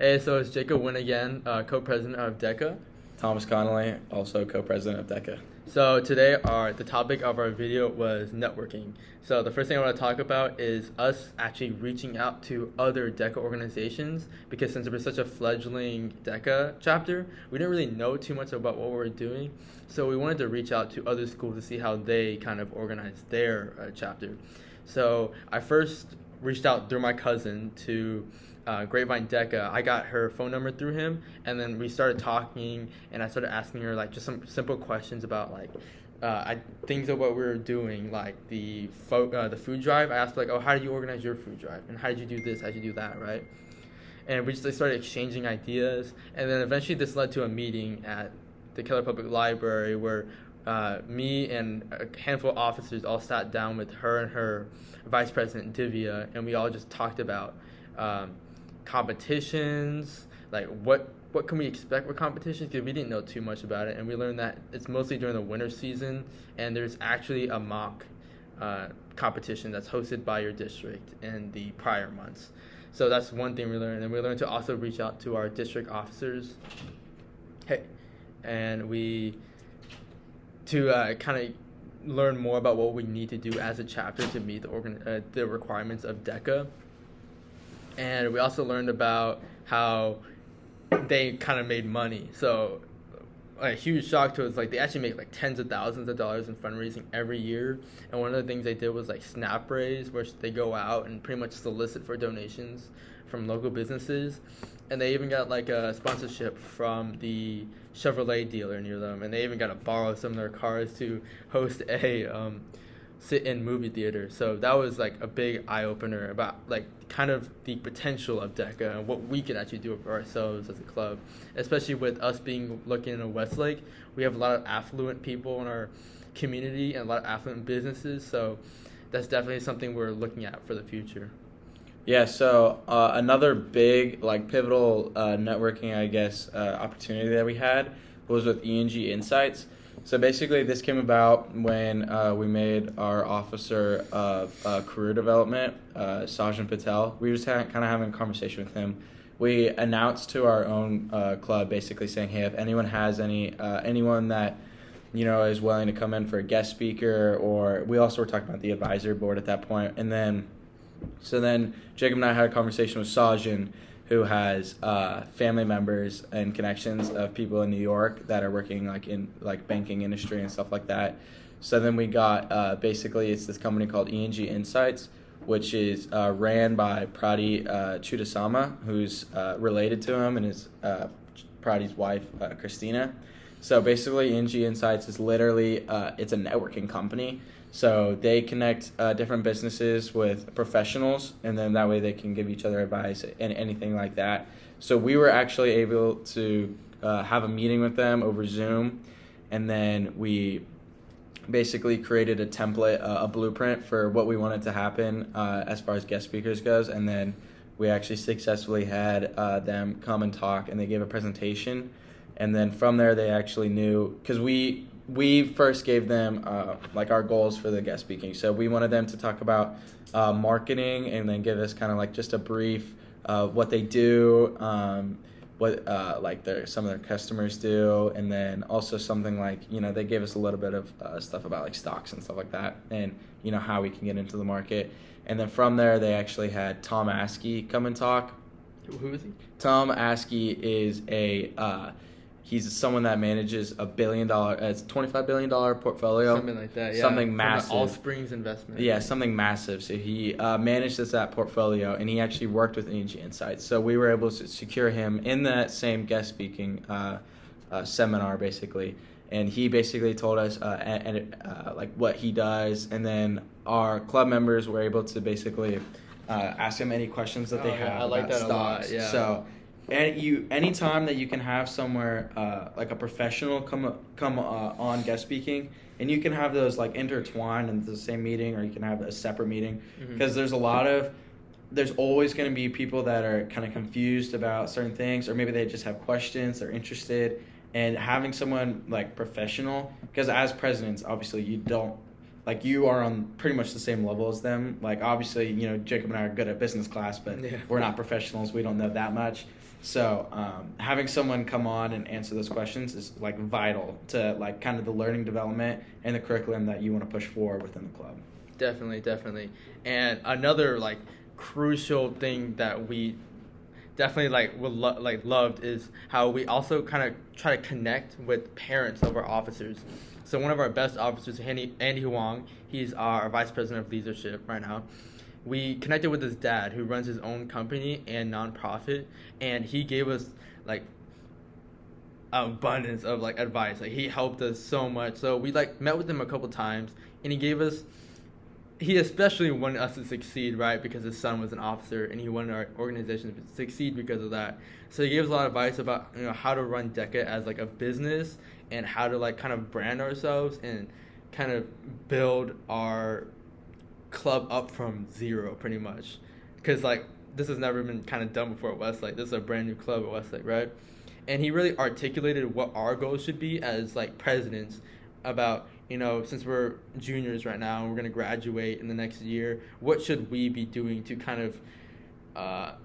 Hey, so it's Jacob Wynn again, co-president of DECA. Thomas Connolly, also co-president of DECA. So today the topic of our video was networking. So the first thing I want to talk about is us actually reaching out to other DECA organizations, because since we're such a fledgling DECA chapter, we didn't really know too much about what we were doing. So we wanted to reach out to other schools to see how they kind of organize their chapter. So I first reached out through my cousin to Grapevine DECA. I got her phone number through him, and then we started talking, and I started asking her like just some simple questions about like things of what we were doing, like the food drive. I asked her, like, oh, how did you organize your food drive, and how did you do this, how did you do that, right? And we just like, started exchanging ideas, and then eventually this led to a meeting at the Keller Public Library where me and a handful of officers all sat down with her and her vice president Divya, and we all just talked about competitions, like what can we expect with competitions, because we didn't know too much about it, and we learned that it's mostly during the winter season, and there's actually a mock competition that's hosted by your district in the prior months. So that's one thing we learned, and we learned to also reach out to our district officers, and to kind of learn more about what we need to do as a chapter to meet the requirements of DECA. And we also learned about how they kind of made money. So a huge shock to us, like they actually make like tens of thousands of dollars in fundraising every year. And one of the things they did was like snap raise, where they go out and pretty much solicit for donations from local businesses. And they even got like a sponsorship from the Chevrolet dealer near them. And they even got to borrow some of their cars to host a sit-in movie theater. So that was like a big eye-opener about like kind of the potential of DECA and what we can actually do for ourselves as a club, especially with us being located in Westlake. We have a lot of affluent people in our community and a lot of affluent businesses, so that's definitely something we're looking at for the future. Yeah, so another big, like, pivotal networking, I guess, opportunity that we had was with ENG Insights. So basically, this came about when we made our officer of career development, Sajan Patel. We were just kind of having a conversation with him. We announced to our own club, basically saying, hey, if anyone has anyone that is willing to come in for a guest speaker, or we also were talking about the advisory board at that point. And then Jacob and I had a conversation with Sajan, who has family members and connections of people in New York that are working in banking industry and stuff like that. So then we got basically it's this company called ENG Insights, which is ran by Prati Chudasama, who's related to him, and is Prati's wife, Christina. So basically ENG Insights is literally it's a networking company. So they connect different businesses with professionals, and then that way they can give each other advice and anything like that. So we were actually able to have a meeting with them over Zoom, and then we basically created a template, a blueprint for what we wanted to happen as far as guest speakers goes, and then we actually successfully had them come and talk, and they gave a presentation, and then from there they actually knew, because we first gave them our goals for the guest speaking. So we wanted them to talk about marketing, and then give us kind of just a brief what they do, what some of their customers do, and then also something they gave us a little bit of stuff about stocks and stuff like that, and how we can get into the market. And then from there they actually had Tom Askey come and talk. Who is he? Tom Askey is he's someone that manages $1 billion, it's $25 billion portfolio. Something like that, yeah. Something massive. All Springs investment. Yeah, something massive. So he manages that portfolio, and he actually worked with ENG Insights. So we were able to secure him in that same guest speaking seminar, basically. And he basically told us what he does, and then our club members were able to basically ask him any questions that they have. I like about that stocks. a lot, yeah. So any time that you can have somewhere a professional come on guest speaking, and you can have those intertwined into the same meeting, or you can have a separate meeting, because there's always going to be people that are kind of confused about certain things, or maybe they just have questions, they're interested, and having someone professional, because as presidents, obviously you are on pretty much the same level as them. Obviously, Jacob and I are good at business class, but we're not professionals. We don't know that much. So having someone come on and answer those questions is like vital to like kind of the learning development and the curriculum that you want to push forward within the club. Definitely. And another like crucial thing that we definitely loved is how we also kind of try to connect with parents of our officers. So one of our best officers, Andy Huang, he's our vice president of leadership right now. We connected with his dad, who runs his own company and nonprofit, and he gave us like abundance of like advice. Like he helped us so much. So we like met with him a couple times, and he especially wanted us to succeed, right? Because his son was an officer, and he wanted our organization to succeed because of that. So he gave us a lot of advice about how to run DECA as like a business and how to like kind of brand ourselves and kind of build our club up from zero, pretty much. Because like this has never been kind of done before at Westlake. This is a brand new club at Westlake, right? And he really articulated what our goals should be as like presidents about, since we're juniors right now and we're going to graduate in the next year, what should we be doing to kind of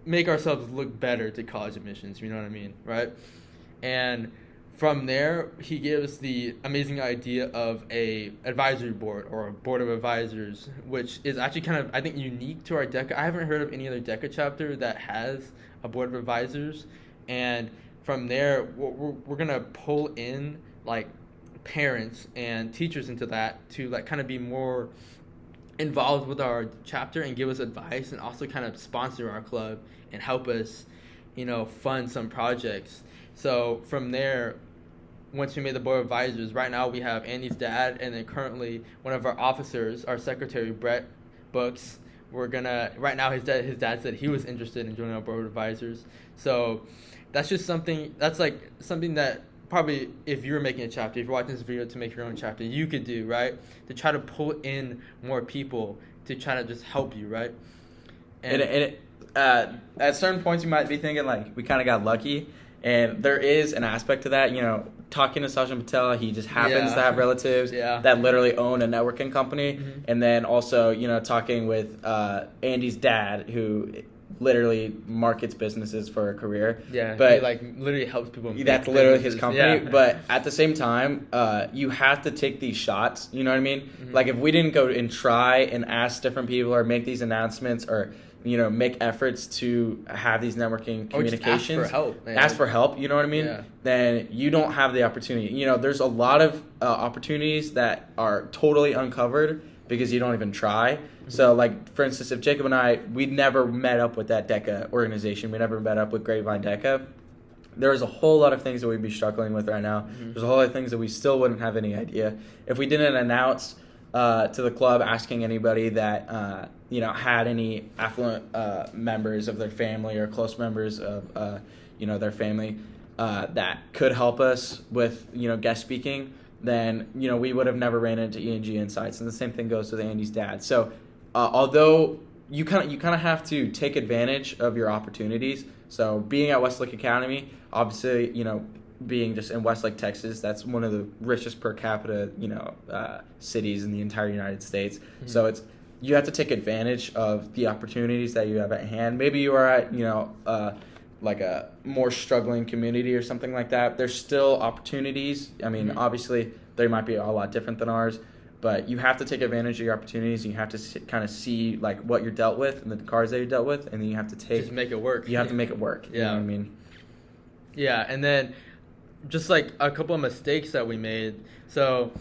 make ourselves look better to college admissions, you know what I mean, right? And from there, he gave us the amazing idea of a advisory board or a board of advisors, which is actually kind of, I think, unique to our DECA. I haven't heard of any other DECA chapter that has a board of advisors. And from there, we're going to pull in, like, parents and teachers into that to, like, kind of be more involved with our chapter and give us advice and also kind of sponsor our club and help us, fund some projects. So from there, once we made the board of advisors, right now we have Andy's dad, and then currently one of our officers, our secretary, Brett Books. Right now his dad said he was interested in joining our board of advisors. So that's just something that probably if you were making a chapter, if you're watching this video to make your own chapter, you could do, right? To try to pull in more people to try to just help you, right? And at certain points you might be thinking like we kind of got lucky. And there is an aspect to that, talking to Sachin Patel, he just happens to have relatives that literally own a networking company. Mm-hmm. And then also, talking with Andy's dad, who literally markets businesses for a career. Yeah, but he literally helps people. That's literally his company. Yeah. But at the same time, you have to take these shots. You know what I mean? Mm-hmm. Like if we didn't go and try and ask different people or make these announcements or make efforts to have these networking communications. Ask for help, you know what I mean? Yeah. Then you don't have the opportunity. There's a lot of opportunities that are totally uncovered because you don't even try. Mm-hmm. So, like, for instance, if Jacob and I, we'd never met up with that DECA organization. We never met up with Grapevine DECA. There's a whole lot of things that we'd be struggling with right now. Mm-hmm. There's a whole lot of things that we still wouldn't have any idea. If we didn't announce to the club asking anybody that had any affluent members of their family or close members of their family that could help us with guest speaking, then we would have never ran into ENG Insights. And the same thing goes with Andy's dad. So although you kind of have to take advantage of your opportunities. So being at Westlake Academy, obviously being just in Westlake, Texas, that's one of the richest per capita, cities in the entire United States. Mm-hmm. So you have to take advantage of the opportunities that you have at hand. Maybe you are at, like a more struggling community or something like that. There's still opportunities. I mean, mm-hmm. Obviously, they might be a lot different than ours, but you have to take advantage of your opportunities, and you have to kind of see, like, what you're dealt with and the cards that you're dealt with, and then you have to just make it work. You have to make it work. Yeah. You know what I mean? Yeah, and then just like a couple of mistakes that we made. So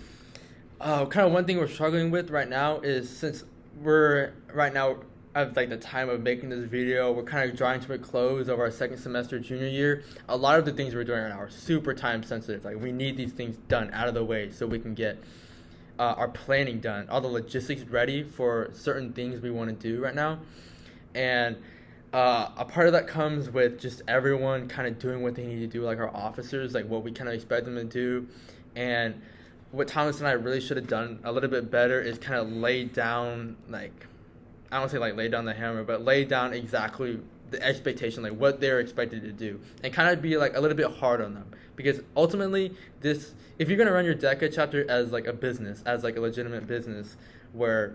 kind of one thing we're struggling with right now is, since we're right now at like the time of making this video, we're kind of drawing to a close of our second semester junior year. A lot of the things we're doing right now are super time sensitive. Like we need these things done out of the way so we can get our planning done, all the logistics ready for certain things we want to do right now. And a part of that comes with just everyone kind of doing what they need to do, like our officers, like what we kind of expect them to do. And what Thomas and I really should have done a little bit better is kind of lay down, like, I don't want to say like lay down the hammer, but lay down exactly the expectation, like what they're expected to do, and kind of be like a little bit hard on them. Because ultimately, if you're going to run your DECA chapter as like a business, as like a legitimate business, where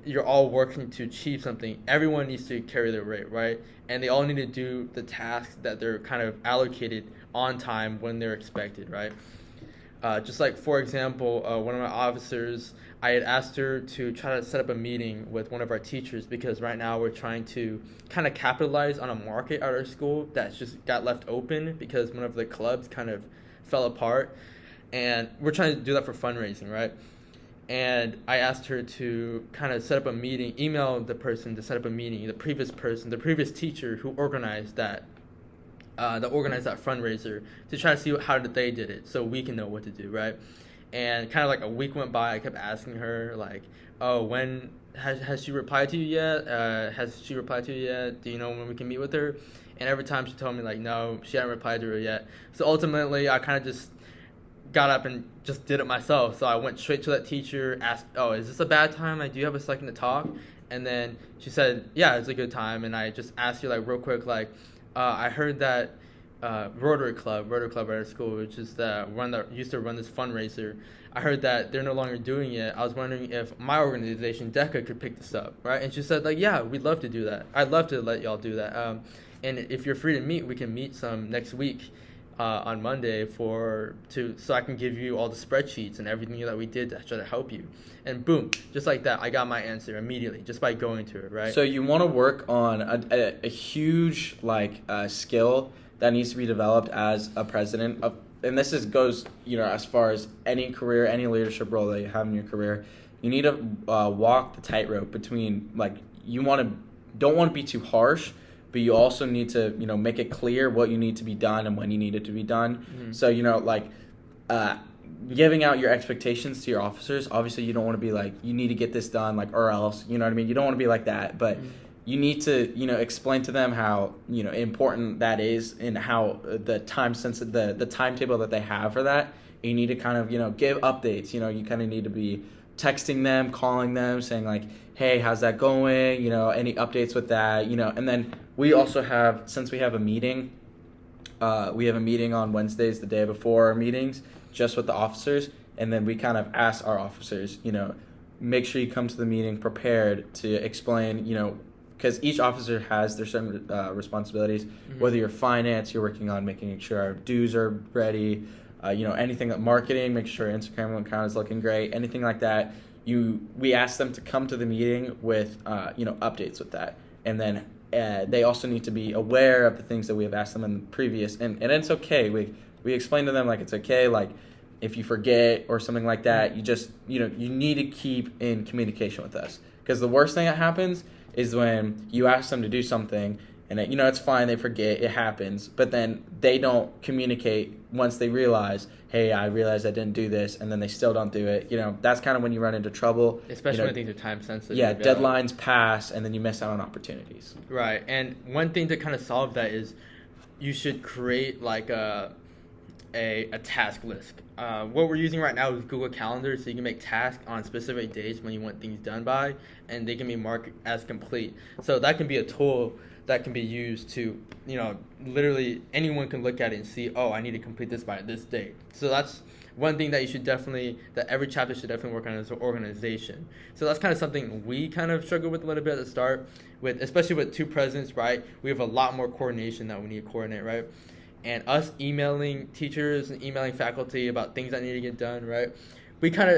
you're all working to achieve something, everyone needs to carry their weight, right? And they all need to do the tasks that they're kind of allocated on time when they're expected, right? Just like, for example, one of my officers, I had asked her to try to set up a meeting with one of our teachers because right now we're trying to kind of capitalize on a market at our school that's just got left open because one of the clubs kind of fell apart. And we're trying to do that for fundraising, right? And I asked her to kind of set up a meeting, email the person to set up a meeting, the previous teacher who organized that fundraiser, to try to see how they did it so we can know what to do, right? And kind of like a week went by, I kept asking her, like, oh, when has she replied to you yet? Do you know when we can meet with her? And every time she told me, like, no, she hadn't replied to her yet. So ultimately, I kind of just got up and just did it myself. So I went straight to that teacher, asked, oh, is this a bad time? Like, do you have a second to talk? And then she said, yeah, it's a good time. And I just asked her, like, real quick, like, I heard that Rotary Club at our school, which is the one that used to run this fundraiser, I heard that they're no longer doing it. I was wondering if my organization, DECA, could pick this up, right? And she said, like, yeah, we'd love to do that. I'd love to let y'all do that. And if you're free to meet, we can meet some next week on Monday so I can give you all the spreadsheets and everything that we did to try to help you. And boom, just like that, I got my answer immediately just by going to it, right? So you want to work on a huge skill that needs to be developed as a president of, and this goes as far as any career, any leadership role that you have in your career. You need to walk the tightrope between don't want to be too harsh, but you also need to make it clear what you need to be done and when you need it to be done. Mm-hmm. So giving out your expectations to your officers. Obviously, you don't want to be like, you need to get this done, or else. You know what I mean? You don't want to be like that, but. Mm-hmm. You need to, explain to them how, important that is and how the the timetable that they have for that. You need to kind of, give updates. You kind of need to be texting them, calling them, saying like, hey, how's that going? Any updates with that? And then we also have, since we have a meeting, on Wednesdays, the day before our meetings, just with the officers. And then we kind of ask our officers, make sure you come to the meeting prepared to explain, because each officer has their certain responsibilities. Mm-hmm. Whether you're finance, you're working on making sure our dues are ready, anything like marketing, make sure Instagram account is looking great, anything like that. We ask them to come to the meeting with updates with that, and then they also need to be aware of the things that we have asked them in the previous, and it's okay. We explain to them it's okay, if you forget or something like that, you just you need to keep in communication with us, because the worst thing that happens is when you ask them to do something and it's fine, they forget, it happens, but then they don't communicate once they realize, hey, I realized I didn't do this, and then they still don't do it. That's kind of when you run into trouble. Especially when things are time sensitive. Yeah, deadlines pass, and then you miss out on opportunities. Right, and one thing to kind of solve that is you should create a task list. What we're using right now is Google Calendar, so you can make tasks on specific days when you want things done by, and they can be marked as complete. So that can be a tool that can be used to, literally anyone can look at it and see, oh, I need to complete this by this date. So that's one thing that that every chapter should definitely work on as an organization. So that's kind of something we kind of struggled with a little bit at the start, especially with two presidents, right? We have a lot more coordination that we need to coordinate, right? And us emailing teachers and emailing faculty about things that need to get done, right?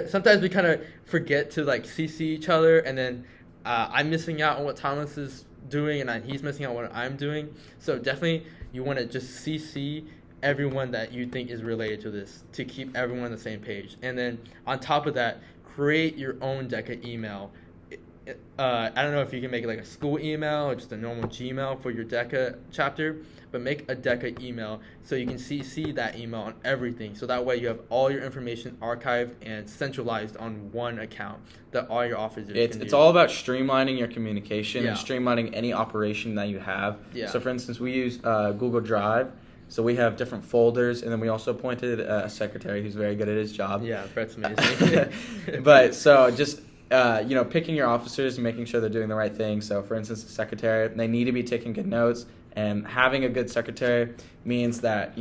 Sometimes we kind of forget to CC each other, and then I'm missing out on what Thomas is doing, and he's missing out on what I'm doing. So definitely you want to just CC everyone that you think is related to this to keep everyone on the same page. And then on top of that, create your own DECA email. I don't know if you can make it a school email or just a normal Gmail for your DECA chapter, but make a DECA email so you can CC that email on everything. So that way you have all your information archived and centralized on one account that all your officers can use. It's all about streamlining your communication and streamlining any operation that you have. Yeah. So for instance, we use Google Drive. So we have different folders, and then we also appointed a secretary who's very good at his job. Yeah, Brett's amazing. But so just picking your officers and making sure they're doing the right thing. So, for instance, the secretary, they need to be taking good notes, and having a good secretary means that,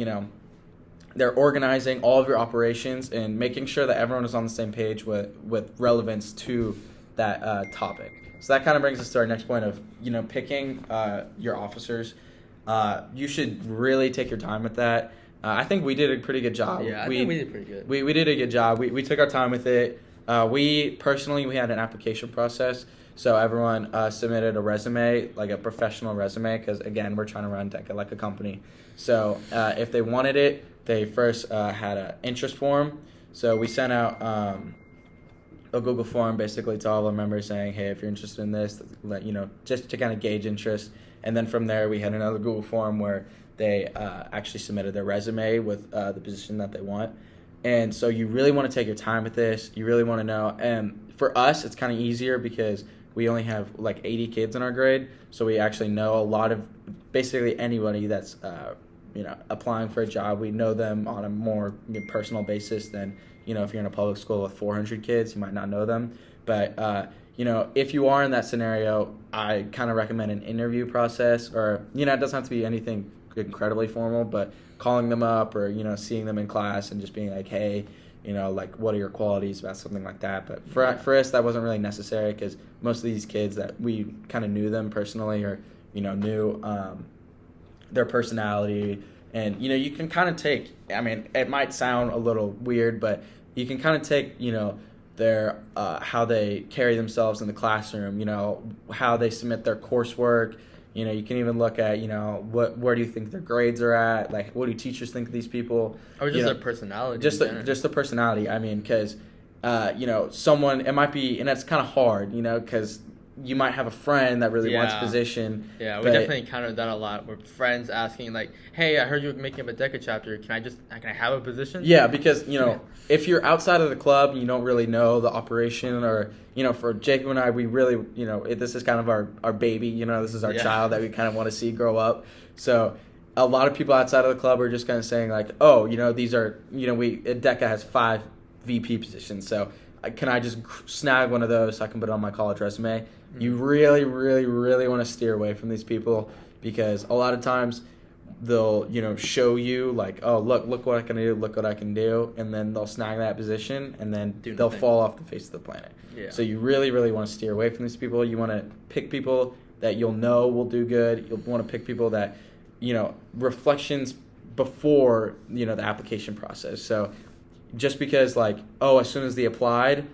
they're organizing all of your operations and making sure that everyone is on the same page with relevance to that topic. So that kind of brings us to our next point of, picking your officers. You should really take your time with that. I think we did a pretty good job. Yeah, I think we did pretty good. We did a good job. We took our time with it. We had an application process. So everyone submitted a resume, like a professional resume, because, again, we're trying to run DECA like a company. So if they wanted it, they first had an interest form. So we sent out a Google form basically to all our members saying, hey, if you're interested in this, just to kind of gauge interest. And then from there, we had another Google form where they actually submitted their resume with the position that they want. And so you really want to take your time with this. You really want to know. And for us, it's kind of easier because we only have like 80 kids in our grade. So we actually know a lot of basically anybody that's applying for a job. We know them on a more personal basis than, if you're in a public school with 400 kids, you might not know them. But, if you are in that scenario, I kind of recommend an interview process, or, it doesn't have to be anything incredibly formal, but calling them up or, seeing them in class and just being like, hey, what are your qualities about something like that. But for us, that wasn't really necessary because most of these kids that we kind of knew them personally or, knew their personality. And, you can kind of take, it might sound a little weird, but you can kind of take, their how they carry themselves in the classroom, how they submit their coursework. You can even look at, where do you think their grades are at? Like, what do teachers think of these people? Or just their personality. Just the personality. Because, someone, it might be, and that's kind of hard, because you might have a friend that really wants a position. Yeah, we definitely encountered that a lot. With friends asking, like, hey, I heard you were making up a DECA chapter. Can I have a position? Yeah, because, if you're outside of the club, you don't really know the operation or, for Jacob and I, we really, this is kind of our baby, this is our child that we kind of want to see grow up. So a lot of people outside of the club are just kind of saying like, oh, these are, DECA has 5 VP positions. So can I just snag one of those so I can put it on my college resume? Mm-hmm. You really, really, really want to steer away from these people because a lot of times they'll, show you like, oh, look what I can do, look what I can do, and then they'll snag that position, and then they'll fall off the face of the planet. Yeah. So you really, really want to steer away from these people. You want to pick people that you'll know will do good. You'll want to pick people that, reflections before, the application process. So just because like, oh, as soon as they applied,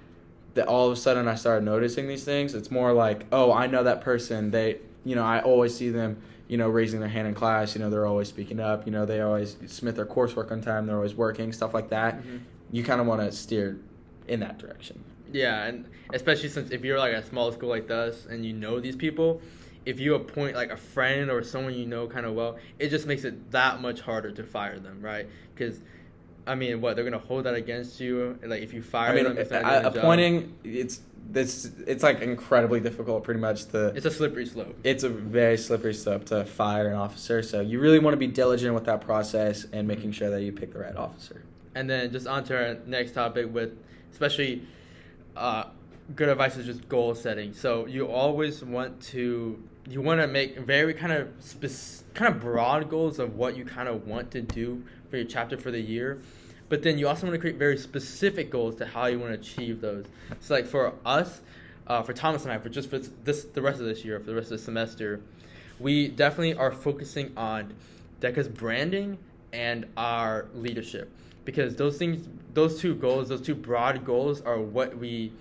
that all of a sudden I started noticing these things. It's more like, oh, I know that person. They, I always see them, raising their hand in class. They're always speaking up. They always submit their coursework on time. They're always working, stuff like that. Mm-hmm. You kind of want to steer in that direction. Yeah, and especially since if you're like a small school like us and you know these people, if you appoint like a friend or someone kind of well, it just makes it that much harder to fire them, right? Because they're gonna hold that against you. Like if you fire them, appointing it's like incredibly difficult, pretty much. It's a slippery slope. It's a very slippery slope to fire an officer. So you really want to be diligent with that process and making sure that you pick the right officer. And then just on to our next topic with especially good advice is just goal setting. So you always want to make very kind of broad goals of what you kind of want to do for your chapter for the year. But then you also want to create very specific goals to how you want to achieve those. So like for us, for Thomas and I, for the rest of this year, for the rest of the semester, we definitely are focusing on DECA's branding and our leadership. Because those two broad goals are what we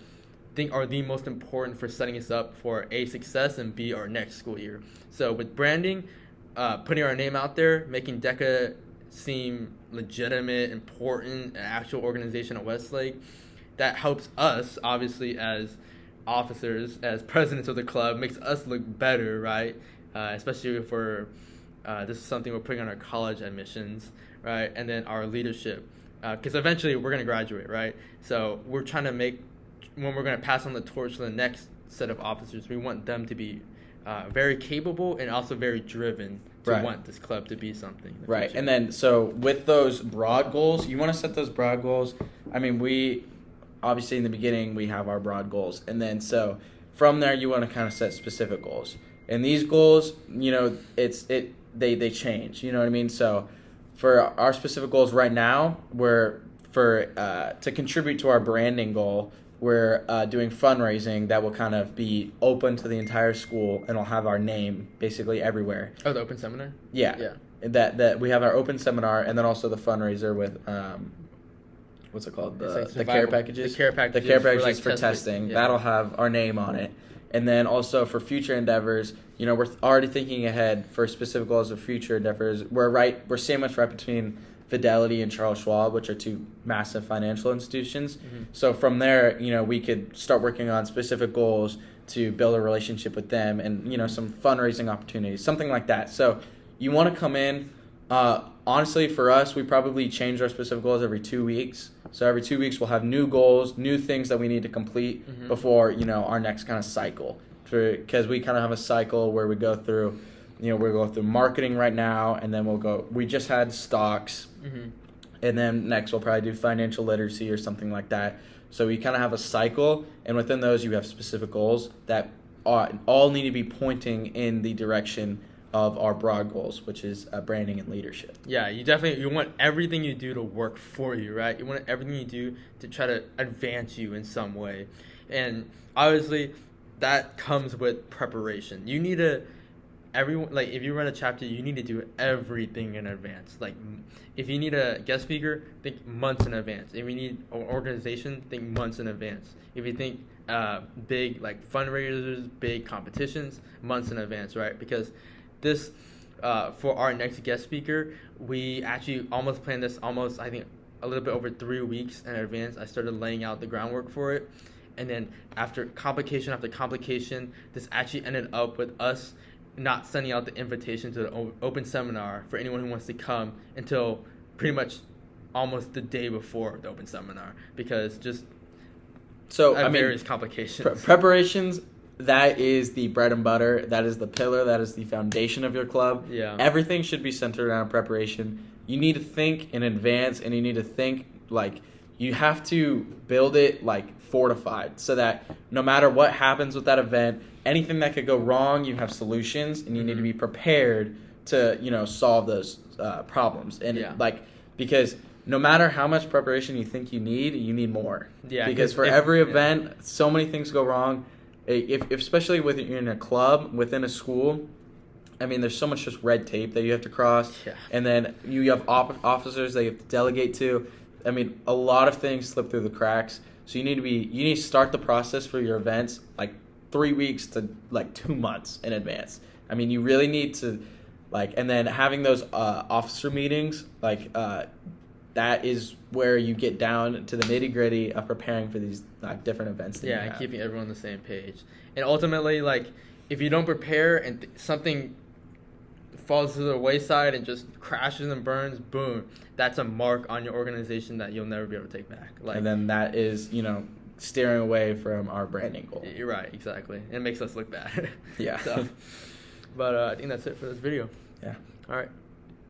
think are the most important for setting us up for A, success, and B, our next school year. So with branding, putting our name out there, making DECA seem legitimate, important, an actual organization at Westlake, that helps us, obviously, as officers, as presidents of the club, makes us look better, right? Especially for this is something we're putting on our college admissions, right? And then our leadership. Because eventually we're going to graduate, right? So we're trying to when we're going to pass on the torch to the next set of officers, we want them to be very capable and also very driven to want this club to be something. Right. And then so with those broad goals, you want to set those broad goals. We obviously in the beginning we have our broad goals. And then so from there you want to kind of set specific goals. And these goals, they change, you know what I mean? So for our specific goals right now, to contribute to our branding goal, we're doing fundraising that will kind of be open to the entire school, and it'll have our name basically everywhere. Oh, the open seminar? Yeah. Yeah. That we have our open seminar, and then also the fundraiser with what's it called? The care packages. The care packages. The care packages for, for testing. Yeah. That'll have our name on it. And then also for future endeavors, you know, we're already thinking ahead for specific goals of future endeavors. We're sandwiched right between Fidelity and Charles Schwab, which are two massive financial institutions. Mm-hmm. So from there, you know, we could start working on specific goals to build a relationship with them, and, you know, some fundraising opportunities, something like that. So you want to come in. Honestly, for us, we probably change our specific goals every 2 weeks. So every 2 weeks, we'll have new goals, new things that we need to complete Mm-hmm. before, you know, our next kind of cycle. Because we kind of have a cycle where we go through, you know, we go through marketing right now, and then we just had stocks, Mm-hmm. and then next we'll probably do financial literacy or something like that. So we kind of have a cycle, and within those you have specific goals that all need to be pointing in the direction of our broad goals, which is branding and leadership. Yeah, you want everything you do to work for you, right? You want everything you do to try to advance you in some way. And obviously that comes with preparation. You need to if you run a chapter, you need to do everything in advance. Like, if you need a guest speaker, think months in advance. If you need an organization, think months in advance. If you think big, like, fundraisers, big competitions, months in advance, right? Because this, for our next guest speaker, we actually almost planned this I think, a little bit over 3 weeks in advance. I started laying out the groundwork for it. And then after complication after complication, this actually ended up with us not sending out the invitation to the open seminar for anyone who wants to come until pretty much almost the day before the open seminar, because just various complications. Preparations, that is the bread and butter. That is the pillar. That is the foundation of your club. Yeah. Everything should be centered around preparation. You need to think in advance, and you need to think, like, you have to build it, like, fortified, so that no matter what happens with that event, anything that could go wrong, you have solutions, and you need to be prepared to, you know, solve those problems. And because no matter how much preparation you think you need more. Yeah. Because for every event, so many things go wrong. If especially with you're in a club within a school, I mean, there's so much just red tape that you have to cross, and then you have officers that you have to delegate to. I mean, a lot of things slip through the cracks. So you need to start the process for your events like 3 weeks to like 2 months in advance. I mean, you really need to, like, and then having those officer meetings, like, that is where you get down to the nitty gritty of preparing for these different events. And keeping everyone on the same page. And ultimately, like, if you don't prepare and something falls to the wayside and just crashes and burns, boom, that's a mark on your organization that you'll never be able to take back. Like, and then that is, you know, steering away from our branding goal. You're right, exactly. It makes us look bad. Yeah. But I think that's it for this video. Yeah. All right.